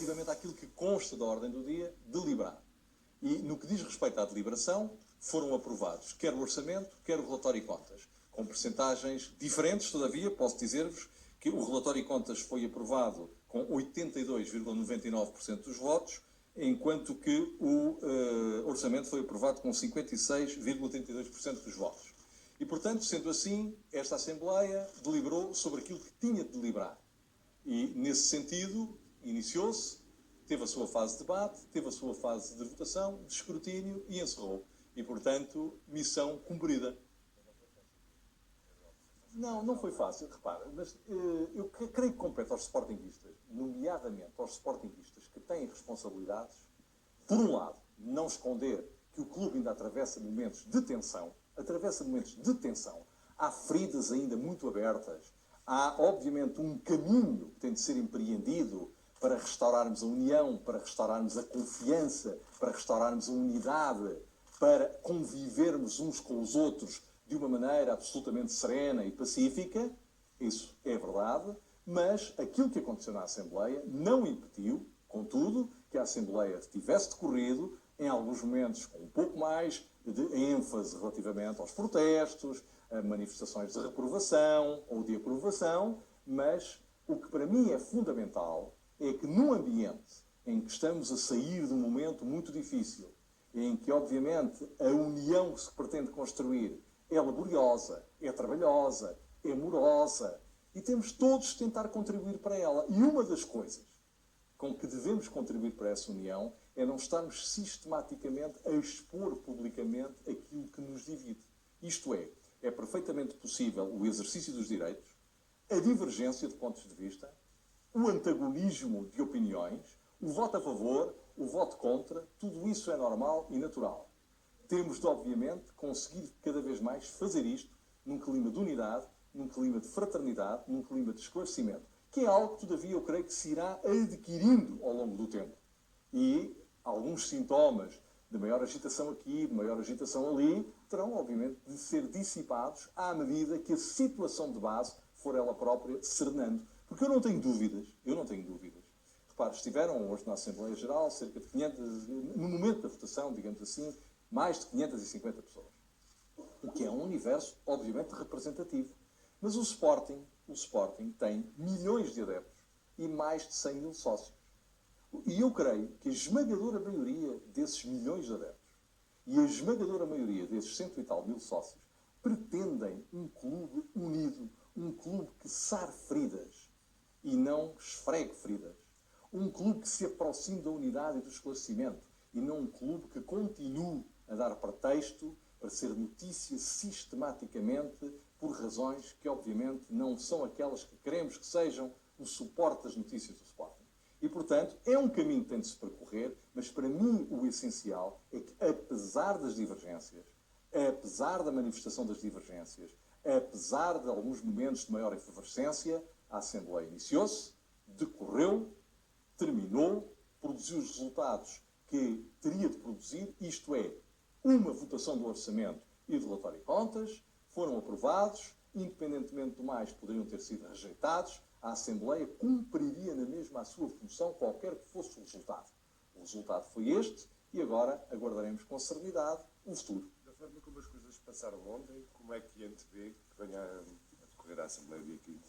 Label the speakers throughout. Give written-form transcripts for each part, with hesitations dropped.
Speaker 1: relativamente àquilo que consta da ordem do dia, deliberar. E, no que diz respeito à deliberação, foram aprovados quer o orçamento, quer o relatório e contas, com percentagens diferentes. Todavia, posso dizer-vos que o relatório e contas foi aprovado com 82,99% dos votos, enquanto que o orçamento foi aprovado com 56,32% dos votos. E, portanto, sendo assim, esta Assembleia deliberou sobre aquilo que tinha de deliberar. E, nesse sentido, iniciou-se, teve a sua fase de debate, teve a sua fase de votação, de escrutínio e encerrou. E, portanto, missão cumprida. Não foi fácil, repara, mas eu creio que compete aos sportinguistas, nomeadamente aos sportinguistas que têm responsabilidades, por um lado, não esconder que o clube ainda atravessa momentos de tensão, há feridas ainda muito abertas, há, obviamente, um caminho que tem de ser empreendido para restaurarmos a união, para restaurarmos a confiança, para restaurarmos a unidade, para convivermos uns com os outros de uma maneira absolutamente serena e pacífica. Isso é verdade, mas aquilo que aconteceu na Assembleia não impediu, contudo, que a Assembleia tivesse decorrido, em alguns momentos com um pouco mais de ênfase relativamente aos protestos, a manifestações de reprovação ou de aprovação, mas o que para mim é fundamental é que num ambiente em que estamos a sair de um momento muito difícil, em que obviamente a união que se pretende construir é laboriosa, é trabalhosa, é morosa, e temos todos de tentar contribuir para ela. E uma das coisas com que devemos contribuir para essa união é não estarmos sistematicamente a expor publicamente aquilo que nos divide. Isto é perfeitamente possível o exercício dos direitos, a divergência de pontos de vista, o antagonismo de opiniões, o voto a favor, o voto contra, tudo isso é normal e natural. Temos de, obviamente, conseguir cada vez mais fazer isto num clima de unidade, num clima de fraternidade, num clima de esclarecimento, que é algo que, todavia, eu creio que se irá adquirindo ao longo do tempo. E alguns sintomas de maior agitação aqui, de maior agitação ali, terão, obviamente, de ser dissipados à medida que a situação de base for ela própria serenando. Porque eu não tenho dúvidas. Repare, estiveram hoje na Assembleia Geral cerca de 500, no momento da votação, digamos assim, mais de 550 pessoas. O que é um universo, obviamente, representativo. Mas o Sporting tem milhões de adeptos e mais de 100 mil sócios. E eu creio que a esmagadora maioria desses milhões de adeptos e a esmagadora maioria desses 100 e tal mil sócios pretendem um clube unido, um clube que sare feridas e não esfregue feridas. Um clube que se aproxime da unidade e do esclarecimento e não um clube que continue a dar pretexto para ser notícia sistematicamente por razões que, obviamente, não são aquelas que queremos que sejam o suporte das notícias do Sporting. E, portanto, é um caminho que tem de se percorrer, mas para mim o essencial é que, apesar das divergências, apesar da manifestação das divergências, apesar de alguns momentos de maior efervescência, a Assembleia iniciou-se, decorreu, terminou, produziu os resultados que teria de produzir, isto é, uma votação do orçamento e do relatório de contas, foram aprovados, independentemente do mais, poderiam ter sido rejeitados, a Assembleia cumpriria na mesma a sua função, qualquer que fosse o resultado. O resultado foi este e agora aguardaremos com serenidade o futuro.
Speaker 2: Da forma como as coisas passaram ontem, como é que antevê que venha a decorrer a Assembleia dia 15?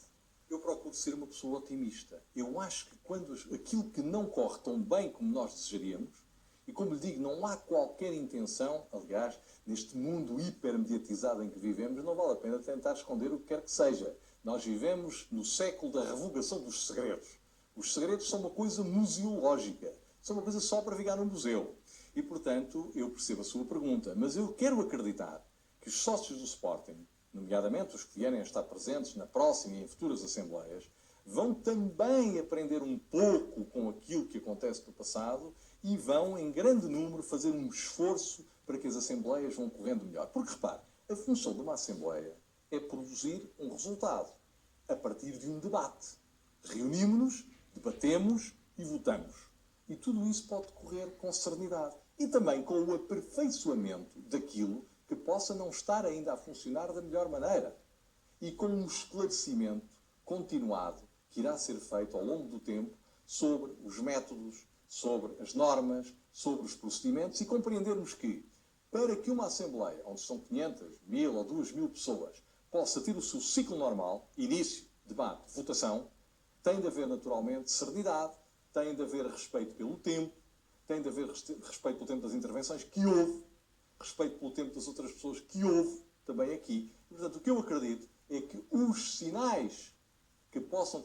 Speaker 1: Eu procuro ser uma pessoa otimista. Eu acho que quando aquilo que não corre tão bem como nós desejaríamos, e como lhe digo, não há qualquer intenção, aliás, neste mundo hipermediatizado em que vivemos, não vale a pena tentar esconder o que quer que seja. Nós vivemos no século da revogação dos segredos. Os segredos são uma coisa museológica, são uma coisa só para ficar no museu. E, portanto, eu percebo a sua pergunta, mas eu quero acreditar que os sócios do Sporting, nomeadamente os que vierem a estar presentes na próxima e em futuras Assembleias, vão também aprender um pouco com aquilo que acontece no passado e vão, em grande número, fazer um esforço para que as Assembleias vão correndo melhor. Porque, repare, a função de uma Assembleia é produzir um resultado a partir de um debate. Reunimos-nos, debatemos e votamos. E tudo isso pode decorrer com serenidade. E também com o aperfeiçoamento daquilo que possa não estar ainda a funcionar da melhor maneira. E com um esclarecimento continuado que irá ser feito ao longo do tempo sobre os métodos, sobre as normas, sobre os procedimentos e compreendermos que, para que uma Assembleia, onde estão 500, 1000 ou 2000 pessoas, possa ter o seu ciclo normal, início, debate, votação, tem de haver naturalmente serenidade, tem de haver respeito pelo tempo, tem de haver respeito pelo tempo das intervenções que houve, respeito pelo tempo das outras pessoas que houve também aqui. E, portanto, o que eu acredito é que os sinais que possam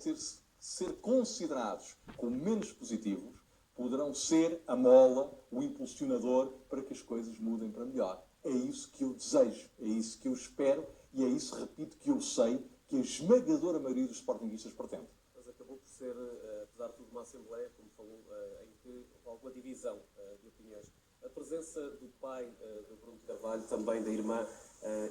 Speaker 1: ser considerados como menos positivos poderão ser a mola, o impulsionador para que as coisas mudem para melhor. É isso que eu desejo, é isso que eu espero e é isso, repito, que eu sei que a esmagadora maioria dos sportinguistas pretende.
Speaker 3: Mas acabou por ser, apesar de tudo, uma Assembleia, como falou, em que houve alguma divisão de opiniões. A presença do pai do Bruno de Carvalho, também da irmã,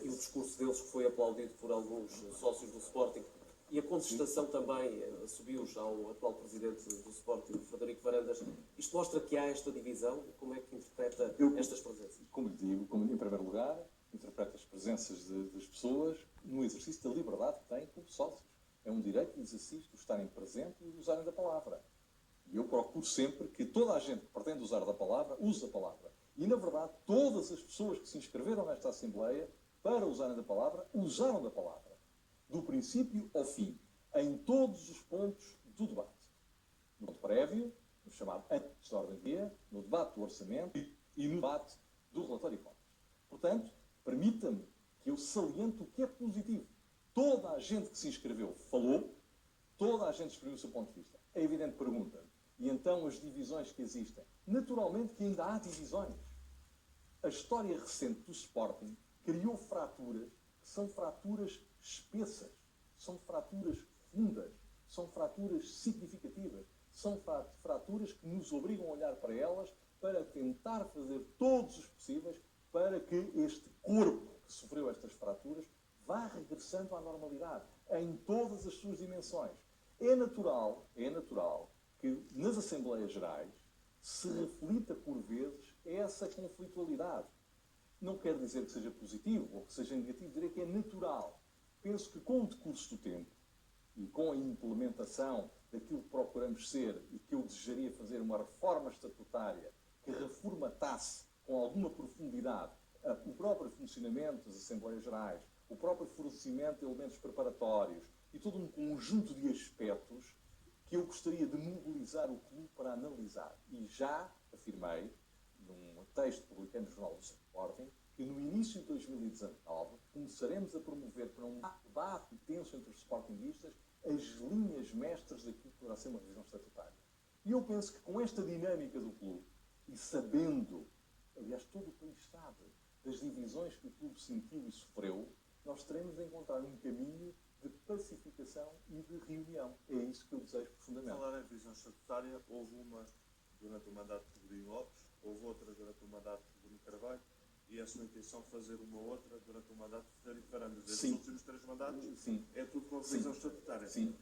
Speaker 3: e o discurso deles que foi aplaudido por alguns sócios do Sporting, e a contestação também subiu ao atual presidente do Sporting, Frederico Varandas. Isto mostra que há esta divisão? Como é que interpreta estas presenças?
Speaker 1: Como lhe digo, em primeiro lugar, interpreto as presenças das pessoas no exercício da liberdade que têm como sócios. É um direito de exercício de estarem presentes e de usarem da palavra. E eu procuro sempre que toda a gente que pretende usar da palavra, use a palavra. E, na verdade, todas as pessoas que se inscreveram nesta Assembleia para usarem da palavra, usaram da palavra. Do princípio ao fim, em todos os pontos do debate. No ponto prévio, no chamado antes da ordem do dia, no debate do orçamento e no debate do relatório de contas. Portanto, permita-me que eu saliente o que é positivo. Toda a gente que se inscreveu falou, toda a gente exprimiu o seu ponto de vista. É evidente, pergunta. E então as divisões que existem? Naturalmente que ainda há divisões. A história recente do Sporting criou fraturas que são fraturas espessas, são fraturas fundas, são fraturas significativas, são fraturas que nos obrigam a olhar para elas para tentar fazer todos os possíveis para que este corpo que sofreu estas fraturas vá regressando à normalidade, em todas as suas dimensões. É natural que nas Assembleias Gerais se reflita por vezes essa conflitualidade. Não quer dizer que seja positivo ou que seja negativo, diria que é natural. Penso que com o decurso do tempo e com a implementação daquilo que procuramos ser e que eu desejaria fazer uma reforma estatutária que reformatasse com alguma profundidade o próprio funcionamento das Assembleias Gerais, o próprio fornecimento de elementos preparatórios e todo um conjunto de aspectos que eu gostaria de mobilizar o clube para analisar. E já afirmei, num texto publicado no Jornal do Sporting, que no início de 2019 começaremos a promover para um debate intenso entre os sportinguistas as linhas mestras daquilo que poderá ser uma revisão estatutária. E eu penso que com esta dinâmica do clube, e sabendo, aliás, todo o país sabe, das divisões que o clube sentiu e sofreu, nós teremos de encontrar um caminho de pacificação e de reunião. É isso que eu desejo profundamente.
Speaker 4: Falar em revisão estatutária, houve uma durante o mandato de Godinho Lopes, houve outra durante o mandato de Bruno Carvalho, e a sua intenção de fazer uma outra durante o mandato de Frederico Varandas. Estes últimos 3 mandatos,
Speaker 1: sim,
Speaker 4: é tudo com revisão estatutária.
Speaker 1: Sim.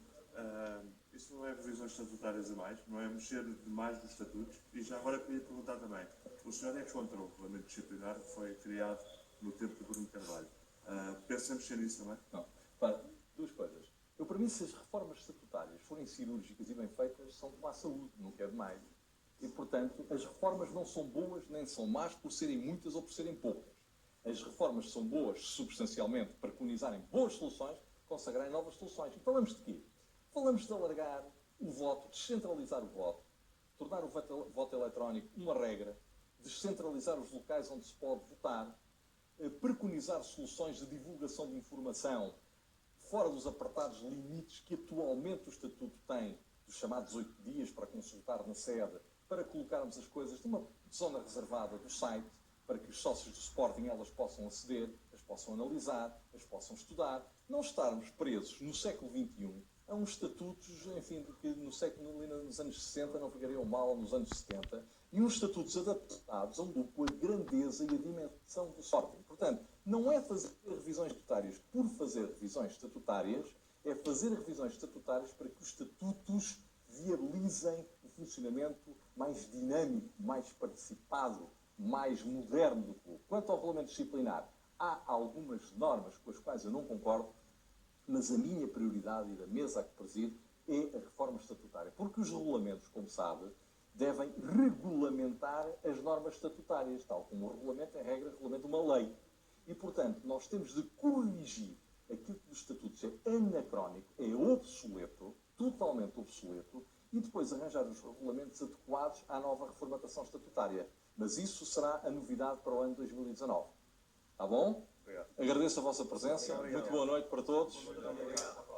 Speaker 4: Isso não é revisões estatutárias a mais, não é mexer demais nos estatutos. E já agora queria perguntar também, o senhor é contra o regulamento disciplinar que foi criado no tempo de Bruno Carvalho. Pensa em mexer nisso também?
Speaker 1: Não. Para, duas coisas. Eu, para mim, se as reformas estatutárias forem cirúrgicas e bem feitas, são de má saúde, não quero mais. E, portanto, as reformas não são boas nem são más por serem muitas ou por serem poucas. As reformas são boas, substancialmente, para preconizarem boas soluções, consagrarem novas soluções. E falamos de quê? Falamos de alargar o voto, descentralizar o voto, tornar o voto eletrónico uma regra, descentralizar os locais onde se pode votar, preconizar soluções de divulgação de informação fora dos apertados limites que atualmente o Estatuto tem, dos chamados 8 dias para consultar na sede, para colocarmos as coisas numa zona reservada do site, para que os sócios do Sporting elas possam aceder, as possam analisar, as possam estudar, não estarmos presos no século XXI a uns estatutos, enfim, de que nos anos 60 não ficariam mal nos anos 70, e uns estatutos adaptados a a grandeza e a dimensão do Sporting. Portanto, não é fazer revisões estatutárias por fazer revisões estatutárias, é fazer revisões estatutárias para que os estatutos viabilizem o funcionamento mais dinâmico, mais participado, mais moderno do clube. Quanto ao regulamento disciplinar, há algumas normas com as quais eu não concordo, mas a minha prioridade e da mesa a que presido é a reforma estatutária. Porque os regulamentos, como sabe, devem regulamentar as normas estatutárias, tal como o regulamento, em regra, regulamenta uma lei. E, portanto, nós temos de corrigir aquilo que dos estatutos é anacrónico, é obsoleto, totalmente obsoleto, e depois arranjar os regulamentos adequados à nova reformatação estatutária. Mas isso será a novidade para o ano 2019. Está bom?
Speaker 2: Obrigado.
Speaker 1: Agradeço a vossa presença. Muito boa noite para todos.
Speaker 3: Muito obrigado.